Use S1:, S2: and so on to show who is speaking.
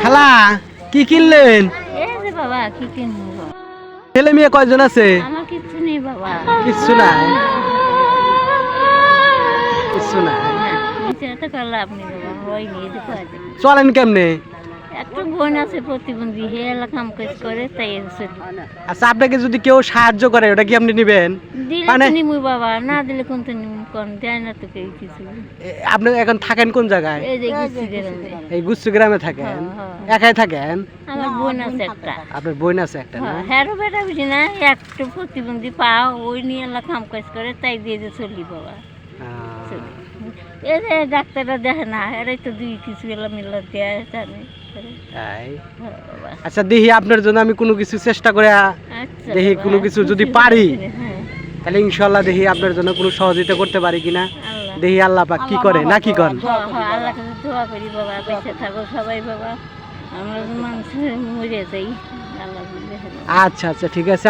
S1: খালা কি কিনলেন?
S2: এই যে বাবা কি কিনবো?
S1: ছেলে মেয়ে কয়জন আছে?
S2: আমার কিচ্ছু নেই বাবা।
S1: কিচ্ছু নাই, কিচ্ছু নাই।
S2: বিচারটা করলে আপনি বাবা ওই নিয়ে যে কয়েছে
S1: চলেন কেমনে?
S2: একটা বোন আছে প্রতিবন্ধী, হে এলাকা কাম কাজ করে তাই চলি।
S1: আচ্ছা, আপনাকে যদি কেউ সাহায্য করে ওটা কি আপনি নিবেন?
S2: দিলে
S1: মানে
S2: তো নিমু বাবা, না দিলে কোন তো নিমু, কোন দেয় না তো কেউ কিছু।
S1: আপনি এখন থাকেন কোন জায়গায়?
S2: এই যে গুছি গ্রামে।
S1: এই গুচ্ছু গ্রামে থাকেন?
S2: হ্যাঁ।
S1: একাই থাকেন?
S2: আমার বোন আছে একটা।
S1: আপনার বোন আছে একটা না?
S2: হ্যারো বেটা বুঝি না, একটা প্রতিবন্ধী পা, ওই নিয়ে এলাকা কাম কাজ করে তাই দিয়ে যে চলি বাবা। চলি। এই যে ডাক্তাররা দেখে না, এরাই তো দুই কিছু এলা মিলা দেয় জানে।
S1: তাই?
S2: হ্যাঁ বাবা।
S1: আচ্ছা, দেখি আপনার জন্য আমি কোনো কিছু চেষ্টা করে
S2: আচ্ছা
S1: দেখি
S2: বাবা,
S1: কোনো কিছু যদি
S2: খুশি
S1: পারি
S2: হয়েছি, হ্যাঁ।
S1: তাহলে ইনশাল্লাহ দেখি আপনার জন্য কোনো সহযোগিতা করতে পারি কিনা।
S2: আল্লাহ।
S1: দেখি আল্লাহ পাক কি করে না কি করেন।
S2: আল্লাহ কাছে দোয়া করি বাবা, বেঁচে থাকো সবাই বাবা, আমরা মানুষ মরে যাই, আল্লাহ বুঝে।
S1: আচ্ছা আচ্ছা, ঠিক আছে।